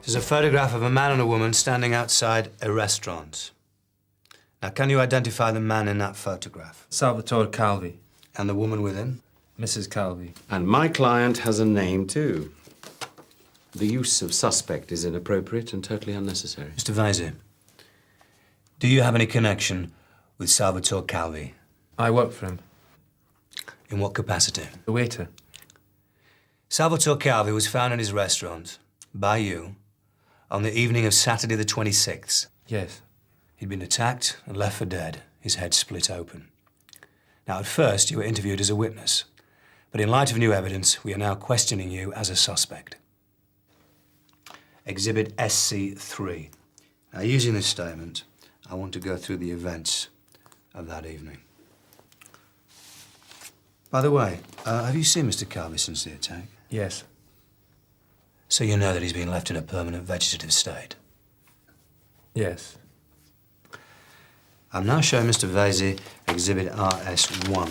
There's a photograph of a man and a woman standing outside a restaurant. Now, can you identify the man in that photograph? Salvatore Calvi. And the woman with him? Mrs. Calvi. And my client has a name, too. The use of suspect is inappropriate and totally unnecessary. Mr. Vasey, do you have any connection with Salvatore Calvi? I work for him. In what capacity? The waiter. Salvatore Calvi was found in his restaurant by you on the evening of Saturday the 26th. Yes. He'd been attacked and left for dead, his head split open. Now, at first, you were interviewed as a witness, but in light of new evidence, we are now questioning you as a suspect. Exhibit SC3. Now, using this statement, I want to go through the events of that evening. By the way, have you seen Mr. Carver since the attack? Yes. So you know that he's been left in a permanent vegetative state? Yes. I'm now showing Mr. Vasey Exhibit RS1.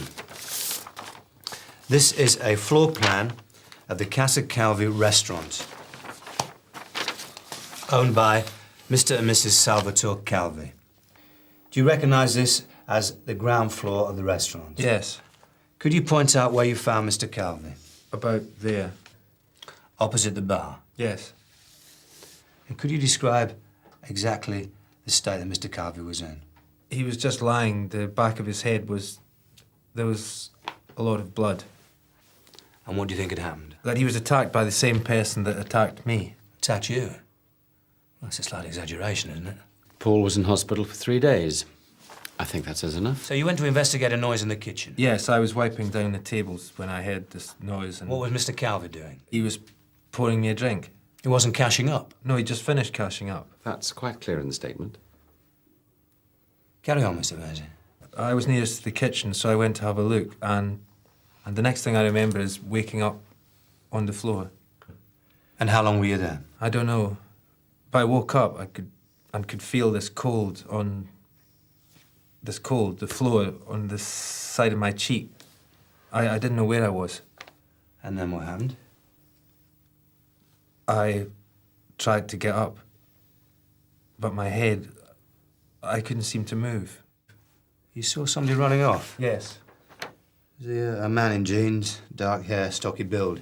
This is a floor plan of the Casa Calvi restaurant, owned by Mr. and Mrs. Salvatore Calvi. Do you recognize this as the ground floor of the restaurant? Yes. Could you point out where you found Mr. Calvi? About there. Opposite the bar? Yes. And could you describe exactly the state that Mr. Calvi was in? He was just lying. The back of his head was... There was a lot of blood. And what do you think had happened? That he was attacked by the same person that attacked me. Attacked you? Well, that's a slight exaggeration, isn't it? Paul was in hospital for 3 days. I think that says enough. So you went to investigate a noise in the kitchen? Yes, I was wiping down the tables when I heard this noise and... What was Mr. Calvi doing? He was pouring me a drink. He wasn't cashing up? No, he just finished cashing up. That's quite clear in the statement. Carry on, Mr. Vasey. I was nearest to the kitchen, so I went to have a look, and the next thing I remember is waking up on the floor. And how long were you there? I don't know. But I woke up, I could feel this cold, the floor on the side of my cheek. I didn't know where I was. And then what happened? I tried to get up, but my head, I couldn't seem to move. You saw somebody running off? Yes. Was he a man in jeans, dark hair, stocky build?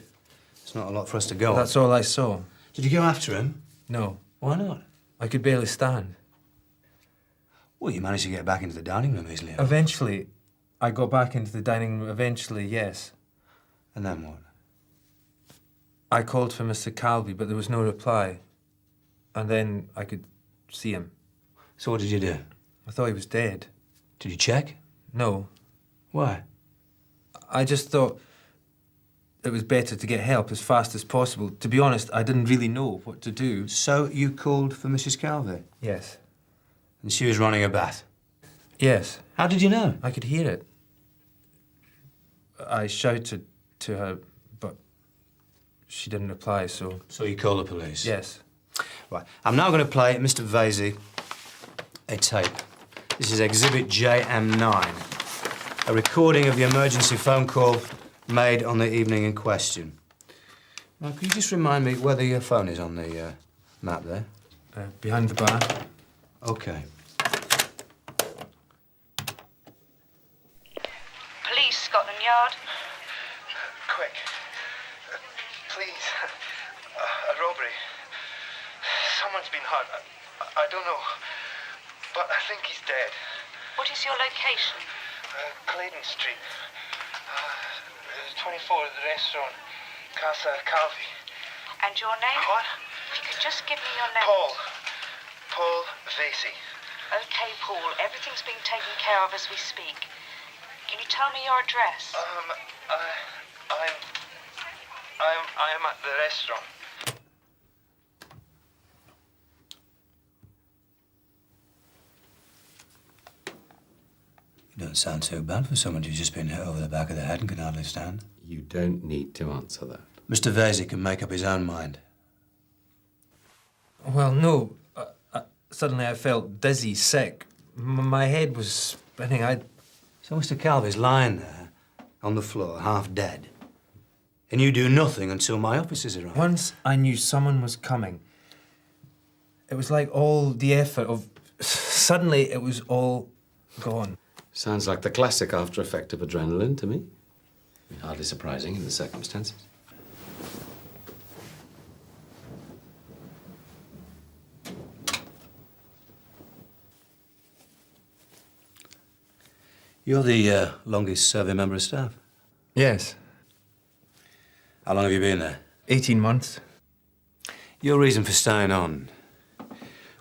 It's not a lot for us to go on. That's all I saw. Did you go after him? No. Why not? I could barely stand. Well, you managed to get back into the dining room easily enough. Eventually, I got back into the dining room. Eventually, yes. And then what? I called for Mr. Calvi, but there was no reply. And then I could see him. So what did you do? I thought he was dead. Did you check? No. Why? I just thought it was better to get help as fast as possible. To be honest, I didn't really know what to do. So you called for Mrs. Calvi? Yes. And she was running a bath? Yes. How did you know? I could hear it. I shouted to her, but she didn't reply, so... So you called the police? Yes. Right. I'm now going to play Mr. Vasey a tape. This is Exhibit JM9, a recording of the emergency phone call made on the evening in question. Now, could you just remind me whether your phone is on the map there? Behind the bar. OK. Police, Scotland Yard. Quick. Please. A robbery. Someone's been hurt. I don't know. But I think he's dead. What is your location? Claydon Street. 24, the restaurant. Casa Calvi. And your name? What? If you could just give me your name. Paul Vasey. OK, Paul. Everything's being taken care of as we speak. Can you tell me your address? I'm at the restaurant. You don't sound so bad for someone who's just been hit over the back of the head and can hardly stand. You don't need to answer that. Mr. Vasey can make up his own mind. Well, no. Suddenly I felt dizzy, sick. My head was spinning. So Mr. Calvi's lying there on the floor, half dead. And you do nothing until my officers arrive. Once I knew someone was coming. It was like all the effort of... Suddenly, it was all gone. Sounds like the classic after effect of adrenaline to me. Hardly surprising in the circumstances. You're the longest serving member of staff. Yes. How long have you been there? 18 months. Your reason for staying on,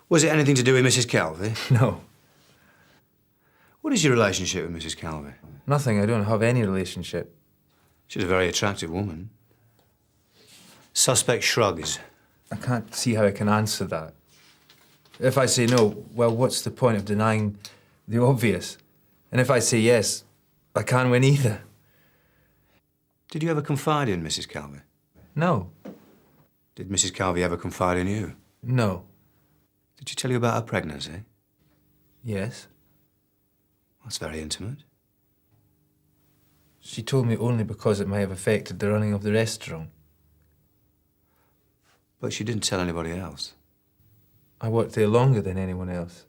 was it anything to do with Mrs. Calvey? No. What is your relationship with Mrs. Calvey? Nothing. I don't have any relationship. She's a very attractive woman. Suspect shrugs. I can't see how I can answer that. If I say no, well, what's the point of denying the obvious? And if I say yes, I can't win either. Did you ever confide in Mrs. Calvey? No. Did Mrs. Calvey ever confide in you? No. Did she tell you about her pregnancy? Yes. That's very intimate. She told me only because it might have affected the running of the restaurant. But she didn't tell anybody else. I worked there longer than anyone else.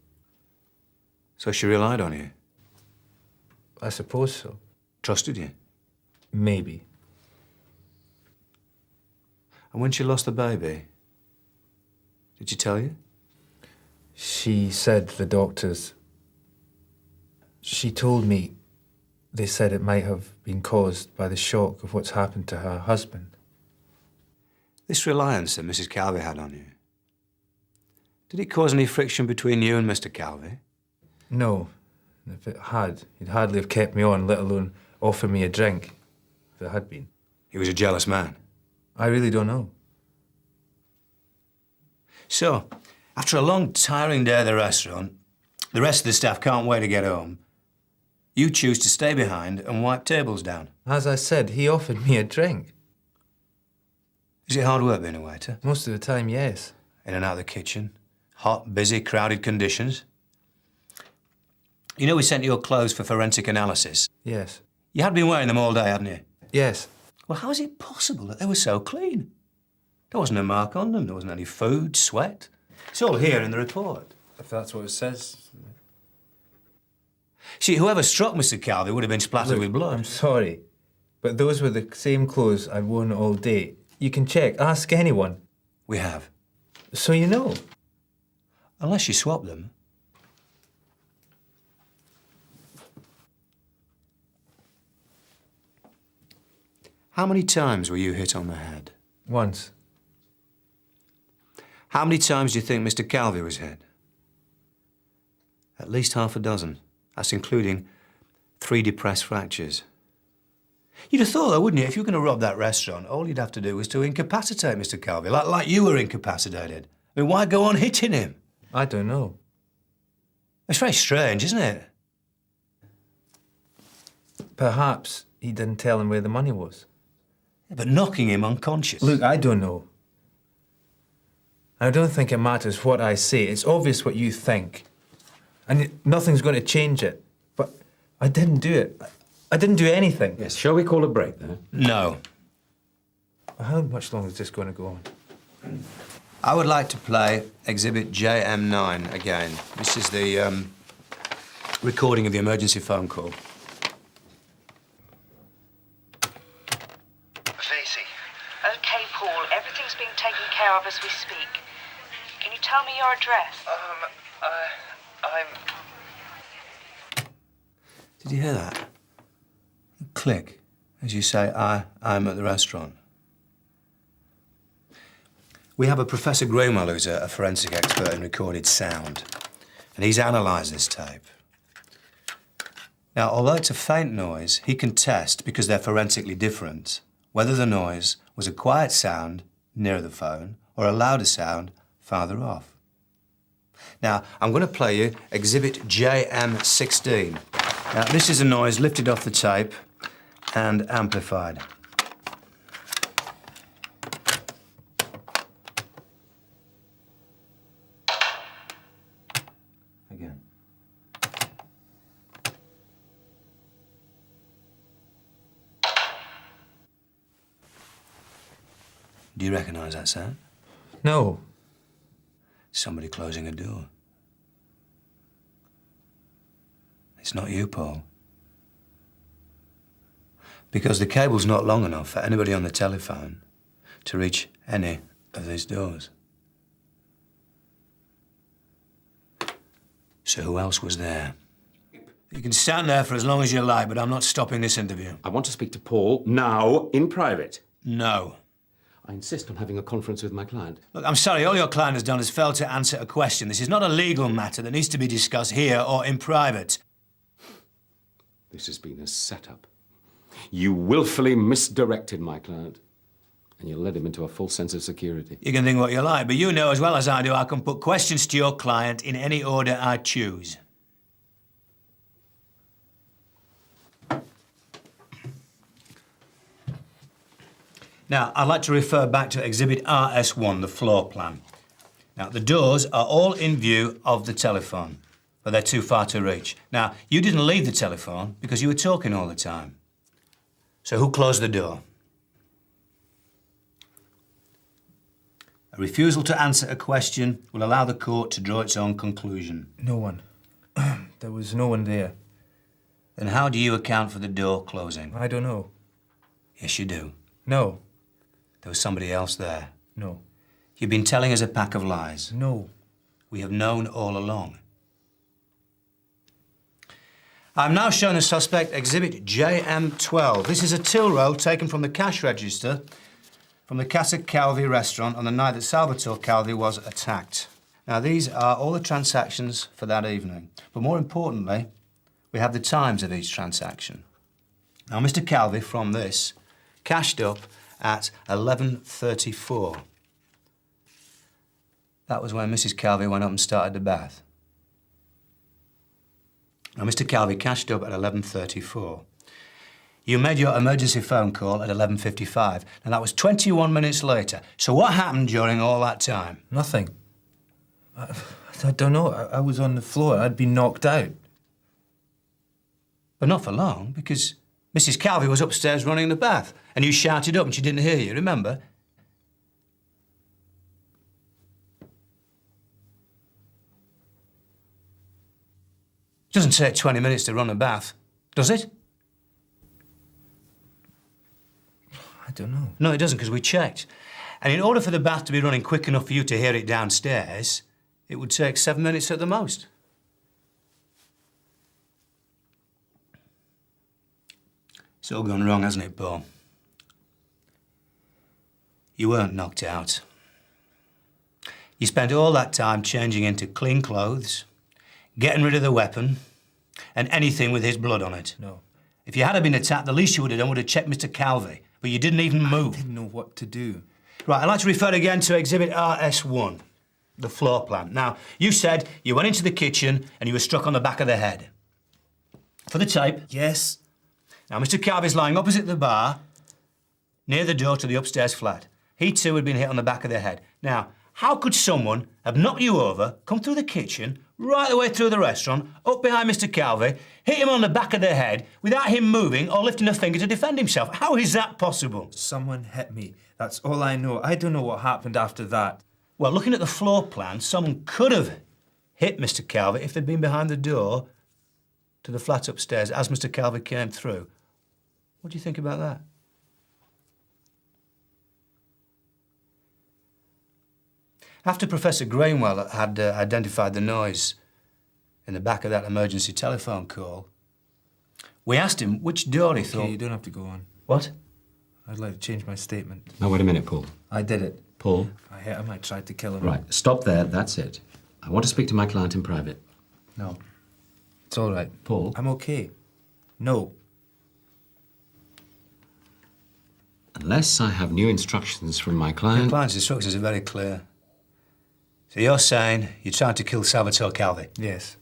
So she relied on you? I suppose so. Trusted you? Maybe. And when she lost the baby, did she tell you? She said the doctors... She told me they said it might have been caused by the shock of what's happened to her husband. This reliance that Mrs. Calvey had on you, did it cause any friction between you and Mr. Calvey? No. If it had, he'd hardly have kept me on, let alone offer me a drink, if it had been. He was a jealous man. I really don't know. So, after a long, tiring day at the restaurant, the rest of the staff can't wait to get home. You choose to stay behind and wipe tables down. As I said, he offered me a drink. Is it hard work being a waiter? Most of the time, yes. In and out of the kitchen. Hot, busy, crowded conditions. You know we sent your clothes for forensic analysis. Yes. You had been wearing them all day, hadn't you? Yes. Well, how is it possible that they were so clean? There wasn't a mark on them. There wasn't any food, sweat. It's all here in the report. If that's what it says. See, whoever struck Mr. Calvey would have been splattered Look, with blood. I'm sorry, but those were the same clothes I'd worn all day. You can check. Ask anyone. We have. So you know. Unless you swap them. How many times were you hit on the head? Once. How many times do you think Mr. Calvey was hit? At least half a dozen. That's including 3 depressed fractures. You'd have thought, though, wouldn't you, if you were going to rob that restaurant, all you'd have to do was to incapacitate Mr. Calvey, like you were incapacitated. I mean, why go on hitting him? I don't know. It's very strange, isn't it? Perhaps he didn't tell him where the money was. Yeah, but knocking him unconscious. Look, I don't know. I don't think it matters what I say. It's obvious what you think. And nothing's going to change it. But I didn't do it. I didn't do anything. Yes, shall we call a break there? No. How much longer is this going to go on? I would like to play Exhibit JM9 again. This is the recording of the emergency phone call. D.C. Okay, Paul, everything's being taken care of as we speak. Can you tell me your address? I'm... Did you hear that? Click as you say, I'm at the restaurant. We have a Professor Greenwell who's a forensic expert in recorded sound, and he's analysed this tape. Now, although it's a faint noise, he can test, because they're forensically different, whether the noise was a quiet sound near the phone or a louder sound farther off. Now, I'm going to play you Exhibit JM16. Now, this is a noise lifted off the tape and amplified. Again. Do you recognise that sound? No. Somebody closing a door. It's not you, Paul. Because the cable's not long enough for anybody on the telephone to reach any of these doors. So who else was there? You can stand there for as long as you like, but I'm not stopping this interview. I want to speak to Paul now, in private. No. I insist on having a conference with my client. Look, I'm sorry, all your client has done is failed to answer a question. This is not a legal matter that needs to be discussed here or in private. This has been a setup. You willfully misdirected my client, and you led him into a false sense of security. You can think what you like, but you know as well as I do I can put questions to your client in any order I choose. Now, I'd like to refer back to Exhibit RS1, the floor plan. Now, the doors are all in view of the telephone, but they're too far to reach. Now, you didn't leave the telephone because you were talking all the time. So who closed the door? A refusal to answer a question will allow the court to draw its own conclusion. No one. There was no one there. Then how do you account for the door closing? I don't know. Yes, you do. No. There was somebody else there. No. You've been telling us a pack of lies. No. We have known all along. I'm now showing the suspect Exhibit JM12. This is a till roll taken from the cash register from the Casa Calvi restaurant on the night that Salvatore Calvi was attacked. Now, these are all the transactions for that evening. But more importantly, we have the times of each transaction. Now, Mr. Calvi, from this, cashed up at 11:34. That was when Mrs. Calvi went up and started the bath. Now, Mr. Calvi cashed up at 11:34. You made your emergency phone call at 11:55, and that was 21 minutes later. So what happened during all that time? Nothing. I don't know. I was on the floor. I'd been knocked out. But not for long, because Mrs. Calvi was upstairs running the bath, and you shouted up and she didn't hear you, remember? It doesn't take 20 minutes to run a bath, does it? I don't know. No, it doesn't, because we checked. And in order for the bath to be running quick enough for you to hear it downstairs, it would take 7 minutes at the most. It's all gone wrong, hasn't it, Paul? You weren't knocked out. You spent all that time changing into clean clothes, getting rid of the weapon, and anything with his blood on it. No. If you had been attacked, the least you would have done would have checked Mr. Calvi, but you didn't even move. I didn't know what to do. Right, I'd like to refer again to Exhibit RS1, the floor plan. Now, you said you went into the kitchen and you were struck on the back of the head. For the tape. Yes. Now, Mr. Calvi's lying opposite the bar, near the door to the upstairs flat. He too had been hit on the back of the head. Now, how could someone have knocked you over, come through the kitchen, right the way through the restaurant, up behind Mr. Calvi, hit him on the back of the head, without him moving or lifting a finger to defend himself? How is that possible? Someone hit me. That's all I know. I don't know what happened after that. Well, looking at the floor plan, someone could have hit Mr. Calvi if they'd been behind the door to the flat upstairs as Mr. Calvi came through. What do you think about that? After Professor Grainwell had identified the noise in the back of that emergency telephone call, we asked him which door he thought... Okay, you don't have to go on. What? I'd like to change my statement. Now, wait a minute, Paul. I did it. Paul? I hit him. I tried to kill him. Right, stop there. That's it. I want to speak to my client in private. No. It's all right. Paul? I'm okay. No. Unless I have new instructions from my The client... client's instructions are very clear. So you're saying you tried to kill Salvatore Calvi? Yes.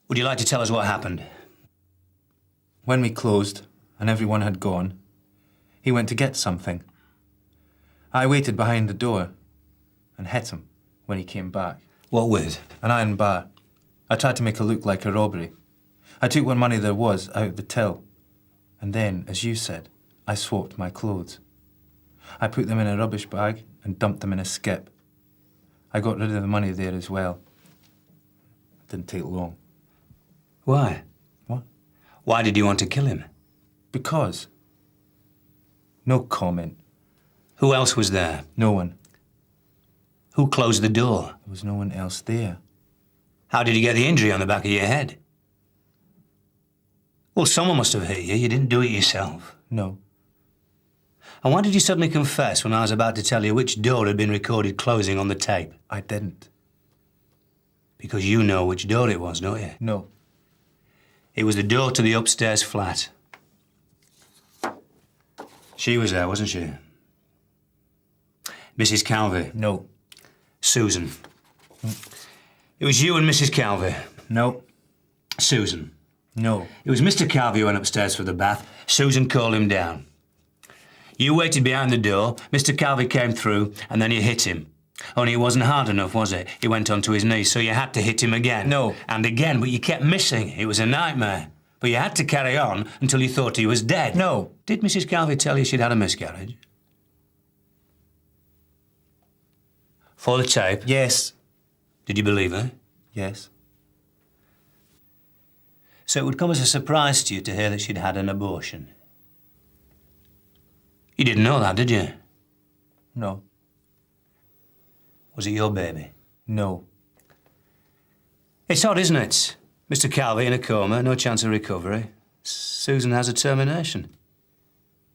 Would you like to tell us what happened? When we closed and everyone had gone, he went to get something. I waited behind the door and hit him when he came back. What with? An iron bar. I tried to make it look like a robbery. I took what money there was out of the till. And then, as you said, I swapped my clothes. I put them in a rubbish bag and dumped them in a skip. I got rid of the money there as well. It didn't take long. Why? What? Why did you want to kill him? Because. No comment. Who else was there? No one. Who closed the door? There was no one else there. How did you get the injury on the back of your head? Well, someone must have hit you. You didn't do it yourself. No. And why did you suddenly confess when I was about to tell you which door had been recorded closing on the tape? I didn't. Because you know which door it was, don't you? No. It was the door to the upstairs flat. She was there, wasn't she? Mrs. Calvey. No. Susan. It was you and Mrs. Calvey. No. Susan. No. It was Mr. Calvey who went upstairs for the bath. Susan called him down. You waited behind the door, Mr. Calvey came through, and then you hit him. Only it wasn't hard enough, was it? He went onto his knees, so you had to hit him again. No. And again, but you kept missing. It was a nightmare. But you had to carry on until you thought he was dead. No. Did Mrs. Calvey tell you she'd had a miscarriage? For the tape? Yes. Did you believe her? Yes. So it would come as a surprise to you to hear that she'd had an abortion. You didn't know that, did you? No. Was it your baby? No. It's odd, isn't it? Mr. Calvey in a coma, no chance of recovery. Susan has a termination.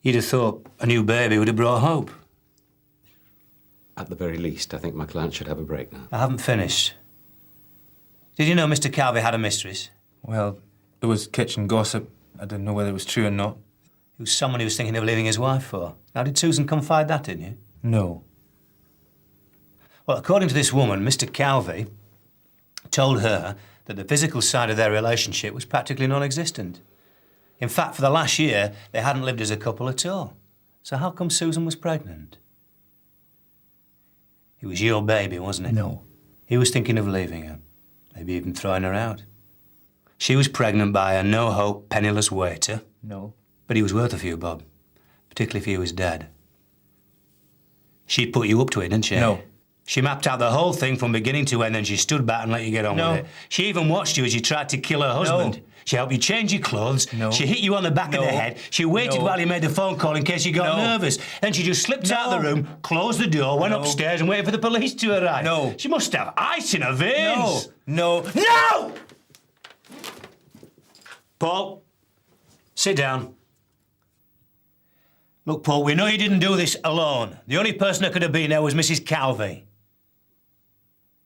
You'd have thought a new baby would have brought hope. At the very least, I think my client should have a break now. I haven't finished. Did you know Mr. Calvey had a mistress? Well, there was kitchen gossip. I didn't know whether it was true or not. It was someone he was thinking of leaving his wife for. Now, did Susan confide that in you? No. Well, according to this woman, Mr. Calvey told her that the physical side of their relationship was practically non-existent. In fact, for the last year, they hadn't lived as a couple at all. So how come Susan was pregnant? It was your baby, wasn't it? No. He was thinking of leaving her, maybe even throwing her out. She was pregnant by a no-hope, penniless waiter. No. But he was worth a few, Bob, particularly if he was dead. She put you up to it, didn't she? No. She mapped out the whole thing from beginning to end, then she stood back and let you get on with it. She even watched you as you tried to kill her husband. No. She helped you change your clothes. No. She hit you on the back of the head. She waited while you made the phone call in case you got nervous. Then she just slipped out of the room, closed the door, went upstairs and waited for the police to arrive. No. She must have ice in her veins. No. No! Paul, sit down. Look, Paul, we know you didn't do this alone. The only person that could have been there was Mrs. Calvey.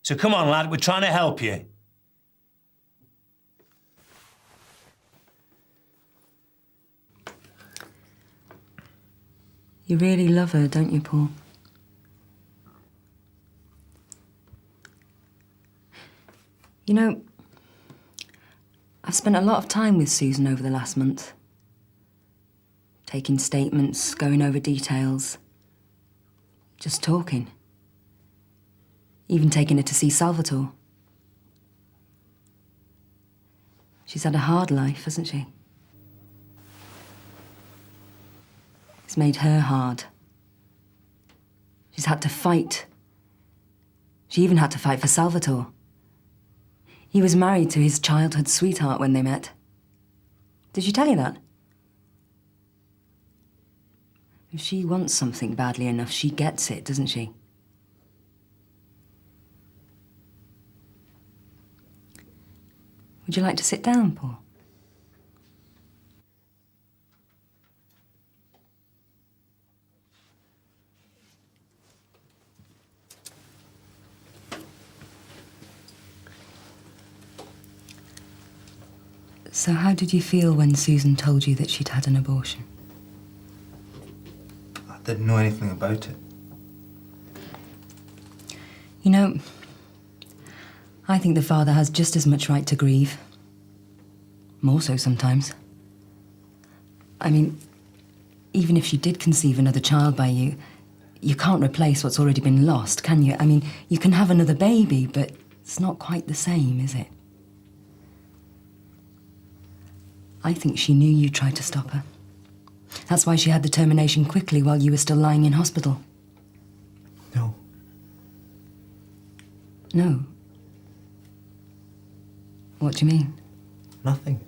So come on, lad, we're trying to help you. You really love her, don't you, Paul? You know, I've spent a lot of time with Susan over the last month. Taking statements, going over details. Just talking. Even taking her to see Salvatore. She's had a hard life, hasn't she? It's made her hard. She's had to fight. She even had to fight for Salvatore. He was married to his childhood sweetheart when they met. Did she tell you that? If she wants something badly enough, she gets it, doesn't she? Would you like to sit down, Paul? So how did you feel when Susan told you that she'd had an abortion? I didn't know anything about it. You know, I think the father has just as much right to grieve. More so sometimes. I mean, even if she did conceive another child by you, you can't replace what's already been lost, can you? I mean, you can have another baby, but it's not quite the same, is it? I think she knew you tried to stop her. That's why she had the termination quickly while you were still lying in hospital. No. No. What do you mean? Nothing.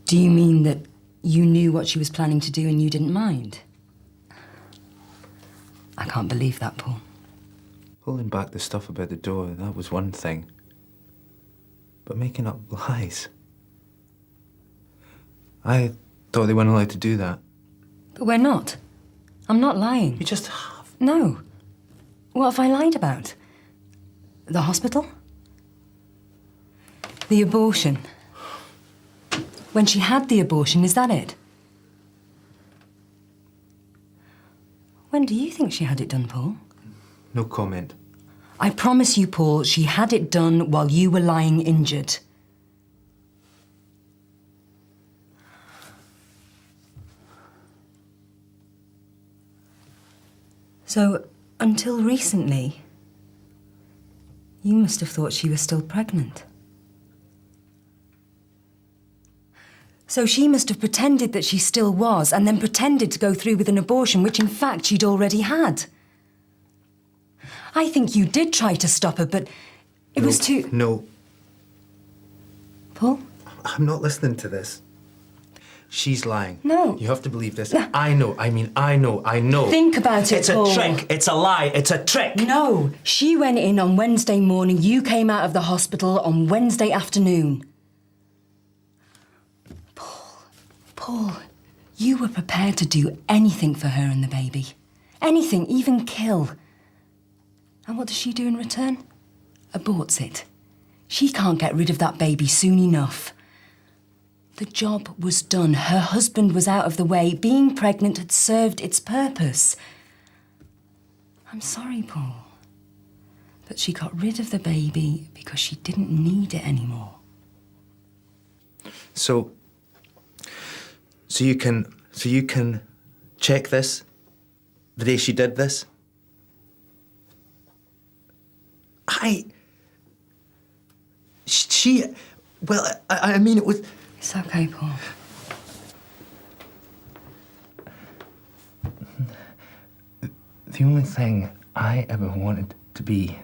Do you mean that you knew what she was planning to do and you didn't mind? I can't believe that, Paul. Holding back the stuff about the door, that was one thing. But making up lies. I thought they weren't allowed to do that. But we're not. I'm not lying. You just have. No. What have I lied about? The hospital? The abortion? When she had the abortion, is that it? When do you think she had it done, Paul? No comment. I promise you, Paul, she had it done while you were lying injured. So, until recently, you must have thought she was still pregnant. So she must have pretended that she still was, and then pretended to go through with an abortion, which in fact she'd already had. I think you did try to stop her, but it was too... No. Paul? I'm not listening to this. She's lying. No. You have to believe this. No. I know. I know. Think about it, It's Paul. a trick. It's a lie. It's a trick. No. She went in on Wednesday morning. You came out of the hospital on Wednesday afternoon. Paul, you were prepared to do anything for her and the baby. Anything, even kill. And what does she do in return? Aborts it. She can't get rid of that baby soon enough. The job was done. Her husband was out of the way. Being pregnant had served its purpose. I'm sorry, Paul. But she got rid of the baby because she didn't need it anymore. So you can check this the day she did this? I mean, it was... It's okay, Paul. The only thing I ever wanted to be,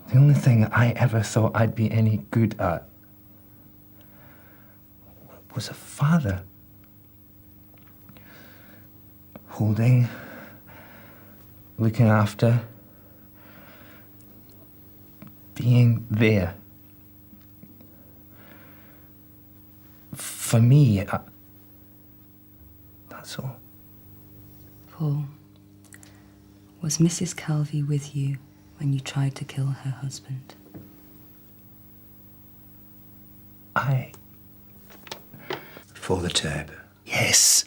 the only thing I ever thought I'd be any good at was a father. Holding, looking after, being there. For me, that's all. Paul, was Mrs. Calvey with you when you tried to kill her husband? For the tab. Yes.